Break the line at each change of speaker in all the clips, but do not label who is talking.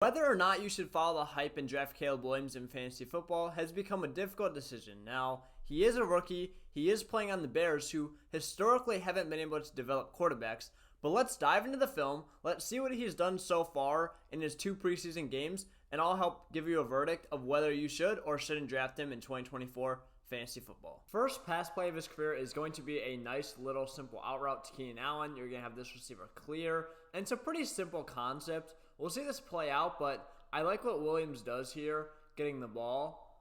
Whether or not you should follow the hype and draft Caleb Williams in fantasy football has become a difficult decision. Now, he is a rookie, he is playing on the Bears, who historically haven't been able to develop quarterbacks, but let's dive into the film, let's see what he's done so far in his 2 preseason games, and I'll help give you a verdict of whether you should or shouldn't draft him in 2024 fantasy football. First pass play of his career is going to be a nice little simple out route to Keenan Allen. You're going to have this receiver clear, and it's a pretty simple concept. We'll see this play out, but I like what Williams does here, getting the ball.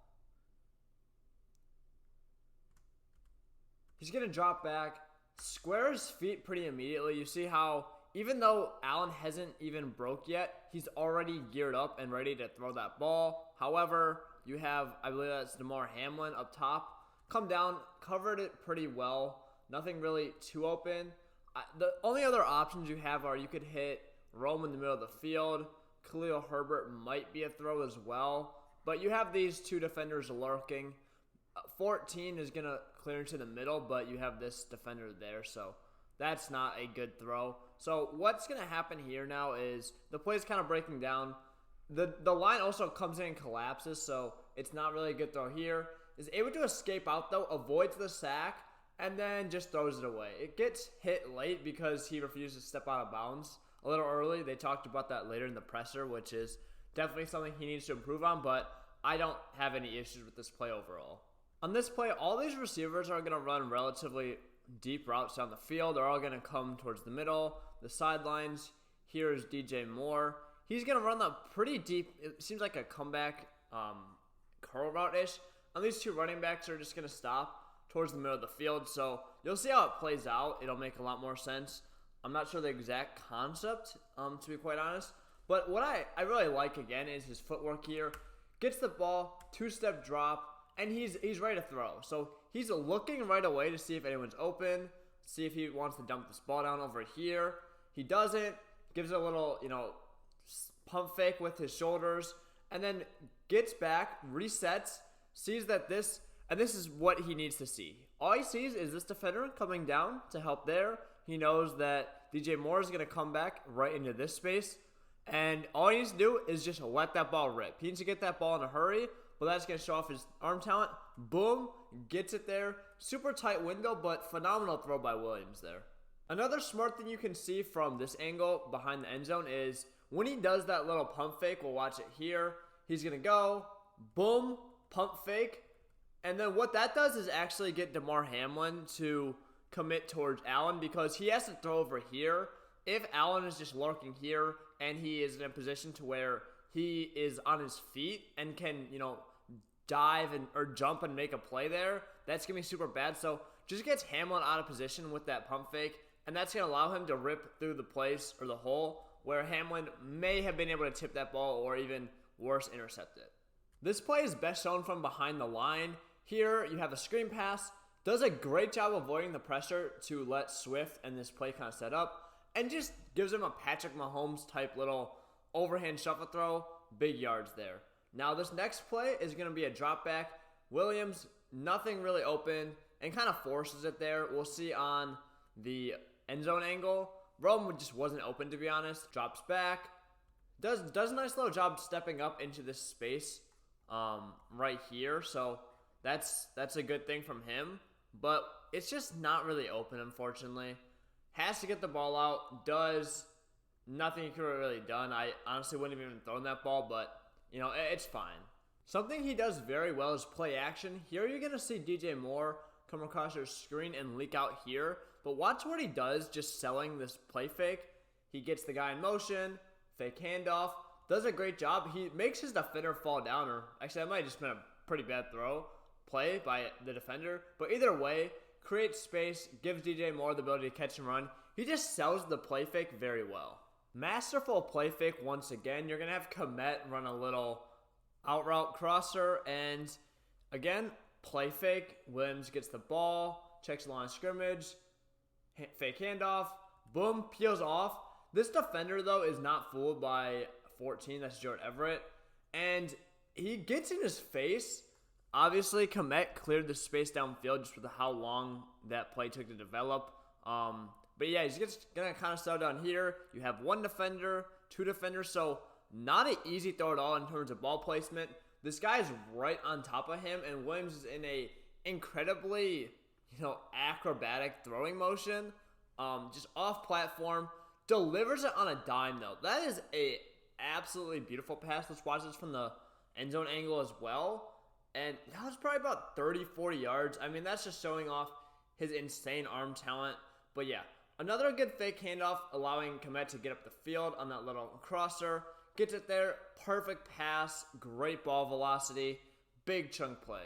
He's going to drop back, square his feet pretty immediately. You see how, even though Allen hasn't even broke yet, he's already geared up and ready to throw that ball. However, you have, I believe that's Damar Hamlin up top, come down, covered it pretty well. Nothing really too open. The only other options you have are you could hit Rome in the middle of the field. Khalil Herbert might be a throw as well. But you have these 2 defenders lurking. 14 is going to clear into the middle, but you have this defender there, so that's not a good throw. So what's going to happen here now is the play's kind of breaking down. The line also comes in and collapses, so it's not really a good throw here. Is able to escape out, though, avoids the sack, and then just throws it away. It gets hit late because he refuses to step out of bounds a little early. They talked about that later in the presser, which is definitely something he needs to improve on, but I don't have any issues with this play overall. On this play, all these receivers are going to run relatively deep routes down the field. They're all going to come towards the middle, the sidelines. Here is DJ Moore. He's going to run that pretty deep. It seems like a comeback curl route-ish. And these 2 running backs are just going to stop towards the middle of the field. So you'll see how it plays out. It'll make a lot more sense. I'm not sure the exact concept, to be quite honest. But what I really like, again, is his footwork here. Gets the ball, 2-step drop, and he's ready to throw. So he's looking right away to see if anyone's open, see if he wants to dump this ball down over here. He doesn't. Gives it a little, pump fake with his shoulders, and then gets back, resets, sees that this is what he needs to see. All he sees is this defender coming down to help there. He knows that DJ Moore is going to come back right into this space, and all he needs to do is just let that ball rip. He needs to get that ball in a hurry, but that's going to show off his arm talent. Boom, gets it there. Super tight window, but phenomenal throw by Williams there. Another smart thing you can see from this angle behind the end zone is when he does that little pump fake, we'll watch it here. He's going to go, boom, pump fake. And then what that does is actually get Damar Hamlin to commit towards Allen because he has to throw over here. If Allen is just lurking here and he is in a position to where he is on his feet and can, dive or jump and make a play there, that's going to be super bad. So just gets Hamlin out of position with that pump fake, and that's going to allow him to rip through the place or the hole where Hamlin may have been able to tip that ball or even worse, intercept it. This play is best shown from behind the line. Here you have a screen pass. Does a great job avoiding the pressure to let Swift and this play kind of set up, and just gives him a Patrick Mahomes type little overhand shuffle throw, big yards there. Now this next play is going to be a drop back. Williams, nothing really open, and kind of forces it there. We'll see on the end zone angle. Rome just wasn't open, to be honest. Drops back. Does a nice little job stepping up into this space right here. So that's a good thing from him. But it's just not really open, unfortunately. Has to get the ball out. Does. Nothing he could have really done. I honestly wouldn't have even thrown that ball, but, it's fine. Something he does very well is play action. Here you're going to see DJ Moore come across your screen and leak out here. But watch what he does just selling this play fake. He gets the guy in motion, fake handoff, does a great job. He makes his defender fall down, or actually that might have just been a pretty bad play by the defender. But either way, creates space, gives DJ Moore the ability to catch and run. He just sells the play fake very well. Masterful play fake once again. You're going to have Komet run a little out route crosser, and again, play fake. Williams gets the ball, checks the line of scrimmage, fake handoff, boom, peels off. This defender, though, is not fooled by 14. That's Jordan Everett. And he gets in his face. Obviously, Komet cleared the space downfield just with how long that play took to develop. But yeah, he's going to kind of settle down here. You have one defender, two defenders. So not an easy throw at all in terms of ball placement. This guy is right on top of him, and Williams is in a incredibly, acrobatic throwing motion. Just off platform, delivers it on a dime though. That is a absolutely beautiful pass. Let's watch this from the end zone angle as well. And that was probably about 30, 40 yards. I mean, that's just showing off his insane arm talent. But yeah, another good fake handoff, allowing Komet to get up the field on that little crosser. Gets it there, perfect pass, great ball velocity, big chunk play.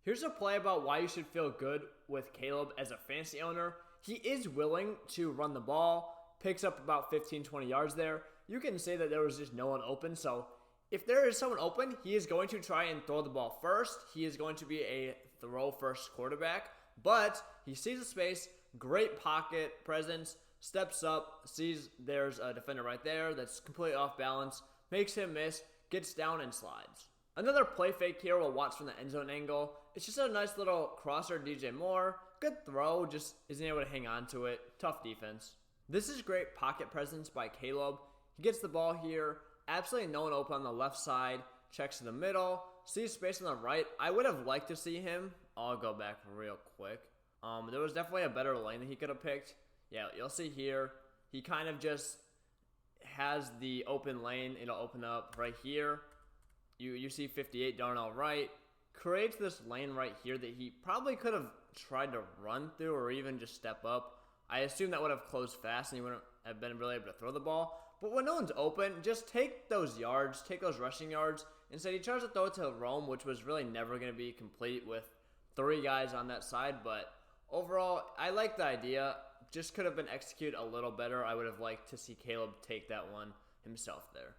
Here's a play about why you should feel good with Caleb as a fantasy owner. He is willing to run the ball, picks up about 15, 20 yards there. You can say that there was just no one open, so if there is someone open, he is going to try and throw the ball first. He is going to be a throw-first quarterback, but he sees a space, great pocket presence, steps up, sees there's a defender right there that's completely off balance, makes him miss, gets down and slides. Another play fake here we'll watch from the end zone angle. It's just a nice little crosser DJ Moore. Good throw, just isn't able to hang on to it. Tough defense. This is great pocket presence by Caleb. He gets the ball here. Absolutely no one open on the left side. Checks to the middle. Sees space on the right. I would have liked to see him. I'll go back real quick. There was definitely a better lane that he could have picked. Yeah, you'll see here. He kind of just has the open lane. It'll open up right here. You see 58 Darnell right. Creates this lane right here that he probably could have tried to run through or even just step up. I assume that would have closed fast and he wouldn't have been really able to throw the ball. But when no one's open, just take those yards, take those rushing yards. Instead, he tries to throw it to Rome, which was really never going to be complete with 3 guys on that side. But overall, I like the idea. Just could have been executed a little better. I would have liked to see Caleb take that one himself there.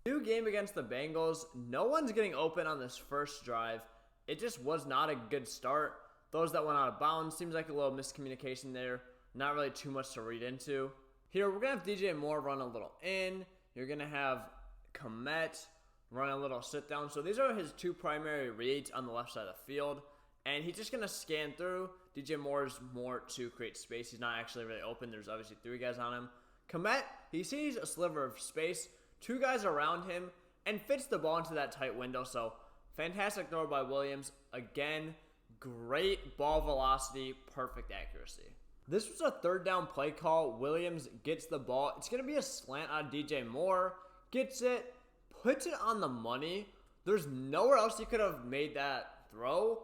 New game against the Bengals. No one's getting open on this first drive. It just was not a good start. Those that went out of bounds, seems like a little miscommunication there. Not really too much to read into. Here, we're going to have DJ Moore run a little in. You're going to have Komet run a little sit down. So these are his 2 primary reads on the left side of the field. And he's just going to scan through. DJ Moore's more to create space. He's not actually really open. There's obviously 3 guys on him. Komet, he sees a sliver of space. 2 guys around him and fits the ball into that tight window. So fantastic throw by Williams. Again, great ball velocity, perfect accuracy. This was a 3rd down play call. Williams gets the ball. It's going to be a slant on DJ Moore. Gets it, puts it on the money. There's nowhere else he could have made that throw.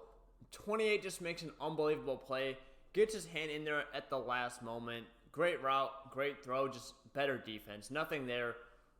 28 just makes an unbelievable play. Gets his hand in there at the last moment. Great route, great throw, just better defense. Nothing there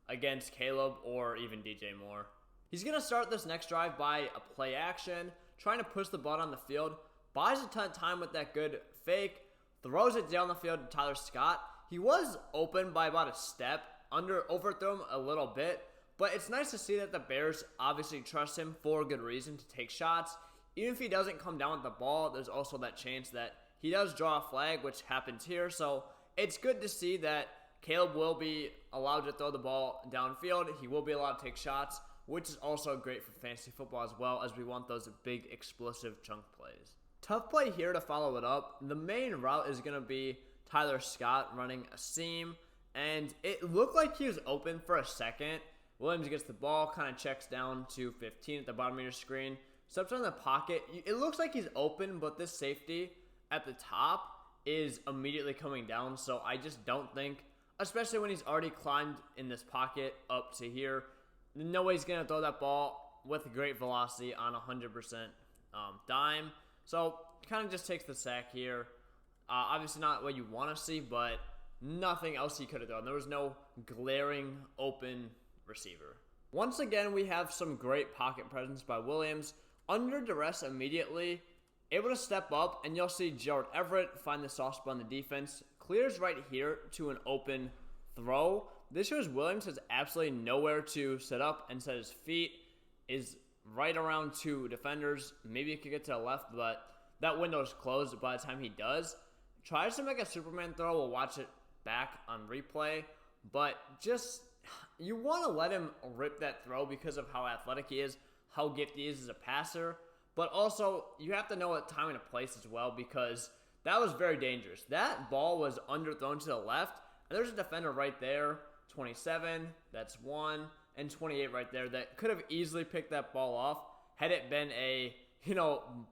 against Caleb or even DJ Moore. He's going to start this next drive by a play action, trying to push the ball on the field. Buys a ton of time with that good fake. Throws it down the field to Tyler Scott. He was open by about a step, overthrew him a little bit, but it's nice to see that the Bears obviously trust him for good reason to take shots. Even if he doesn't come down with the ball, there's also that chance that he does draw a flag, which happens here. So it's good to see that Caleb will be allowed to throw the ball downfield. He will be allowed to take shots, which is also great for fantasy football as well, as we want those big explosive chunk plays. Tough play here to follow it up. The main route is going to be Tyler Scott running a seam, and it looked like he was open for a second. Williams gets the ball, kind of checks down to 15 at the bottom of your screen, steps on the pocket. It looks like he's open, but this safety at the top is immediately coming down, so I just don't think, especially when he's already climbed in this pocket up to here, no way he's going to throw that ball with great velocity on 100% dime. So, kind of just takes the sack here. Obviously not what you want to see, but nothing else he could have done. There was no glaring open receiver. Once again, we have some great pocket presence by Williams. Under duress immediately, able to step up, and you'll see Gerald Everett find the soft spot on the defense. Clears right here to an open throw. This shows Williams has absolutely nowhere to set up and set his feet. Is right around 2 defenders. Maybe he could get to the left, but that window is closed by the time he does. Tries to make a Superman throw. We'll watch it back on replay. But just, you want to let him rip that throw because of how athletic he is, how gifted he is as a passer. But also, you have to know what time and a place as well, because that was very dangerous. That ball was underthrown to the left, and there's a defender right there, 27. That's 1. and 28 right there that could have easily picked that ball off had it been a,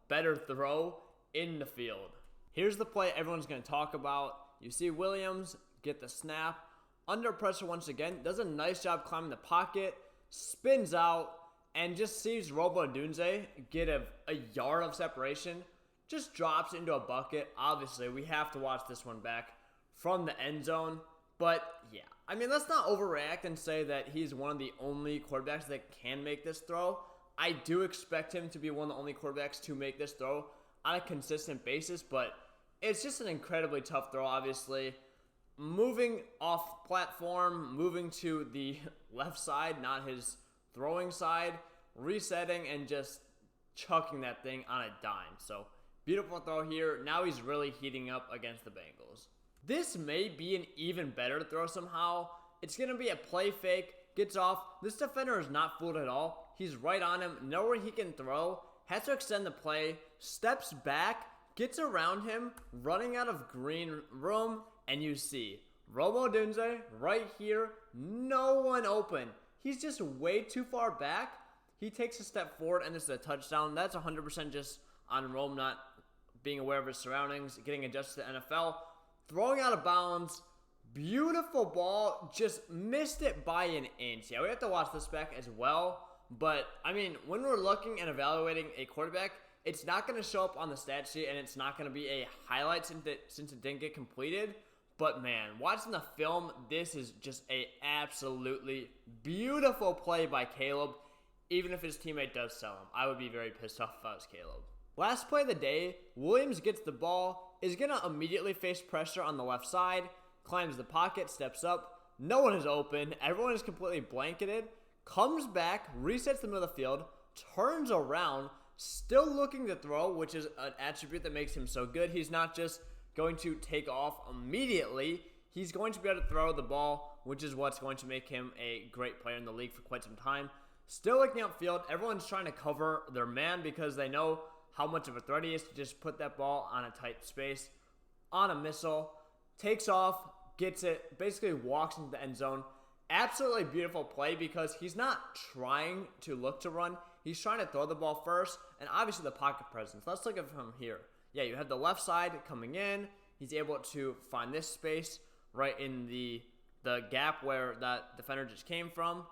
better throw in the field. Here's the play everyone's going to talk about. You see Williams get the snap, under pressure once again, does a nice job climbing the pocket, spins out, and just sees Robo Odunze get a yard of separation, just drops into a bucket. Obviously, we have to watch this one back from the end zone. But, yeah, let's not overreact and say that he's one of the only quarterbacks that can make this throw. I do expect him to be one of the only quarterbacks to make this throw on a consistent basis, but it's just an incredibly tough throw, obviously. Moving off platform, moving to the left side, not his throwing side, resetting, and just chucking that thing on a dime. So, beautiful throw here. Now he's really heating up against the Bengals. This may be an even better throw somehow. It's going to be a play fake, gets off. This defender is not fooled at all. He's right on him, nowhere he can throw, has to extend the play, steps back, gets around him, running out of green room, and you see Romo Odunze right here, no one open. He's just way too far back. He takes a step forward, and this is a touchdown. That's 100% just on Rome not being aware of his surroundings, getting adjusted to the NFL. Throwing out of bounds, beautiful ball, just missed it by an inch. Yeah, we have to watch this back as well. But, when we're looking and evaluating a quarterback, it's not going to show up on the stat sheet, and it's not going to be a highlight since it didn't get completed. But, man, watching the film, this is just a absolutely beautiful play by Caleb. Even if his teammate does sell him, I would be very pissed off if I was Caleb. Last play of the day, Williams gets the ball, is going to immediately face pressure on the left side, climbs the pocket, steps up, no one is open, everyone is completely blanketed, comes back, resets the middle of the field, turns around, still looking to throw, which is an attribute that makes him so good. He's not just going to take off immediately, he's going to be able to throw the ball, which is what's going to make him a great player in the league for quite some time. Still looking upfield, everyone's trying to cover their man because they know how much of a threat he is to just put that ball on a tight space, on a missile, takes off, gets it, basically walks into the end zone. Absolutely beautiful play because he's not trying to look to run. He's trying to throw the ball first, and obviously the pocket presence. Let's look at him here. Yeah, you have the left side coming in. He's able to find this space right in the gap where that defender just came from.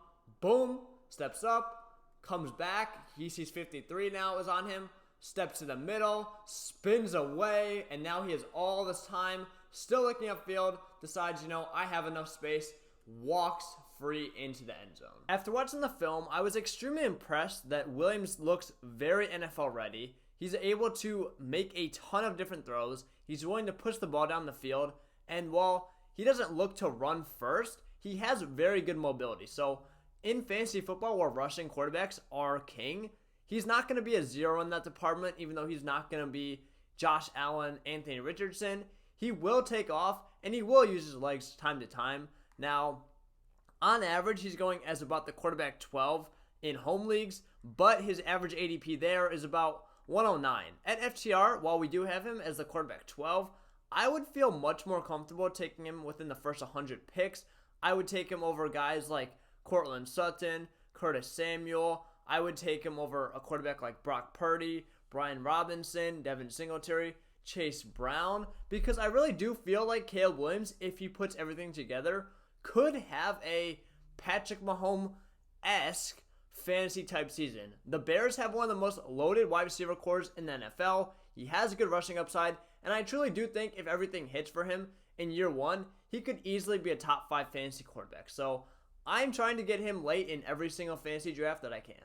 Boom, steps up, comes back. He sees 53 now is on him. Steps to the middle, spins away, and now he has all this time, still looking upfield, decides, I have enough space, walks free into the end zone. After watching the film, I was extremely impressed that Williams looks very NFL ready. He's able to make a ton of different throws. He's willing to push the ball down the field, and while he doesn't look to run first, he has very good mobility. So in fantasy football, where rushing quarterbacks are king, he's not going to be a zero in that department, even though he's not going to be Josh Allen, Anthony Richardson. He will take off, and he will use his legs time to time. Now, on average, he's going as about the quarterback 12 in home leagues, but his average ADP there is about 109. At FTR, while we do have him as the quarterback 12, I would feel much more comfortable taking him within the first 100 picks. I would take him over guys like Cortland Sutton, Curtis Samuel. I would take him over a quarterback like Brock Purdy, Brian Robinson, Devin Singletary, Chase Brown, because I really do feel like Caleb Williams, if he puts everything together, could have a Patrick Mahomes-esque fantasy type season. The Bears have one of the most loaded wide receiver cores in the NFL. He has a good rushing upside, and I truly do think if everything hits for him in year one, he could easily be a top 5 fantasy quarterback. So I'm trying to get him late in every single fantasy draft that I can.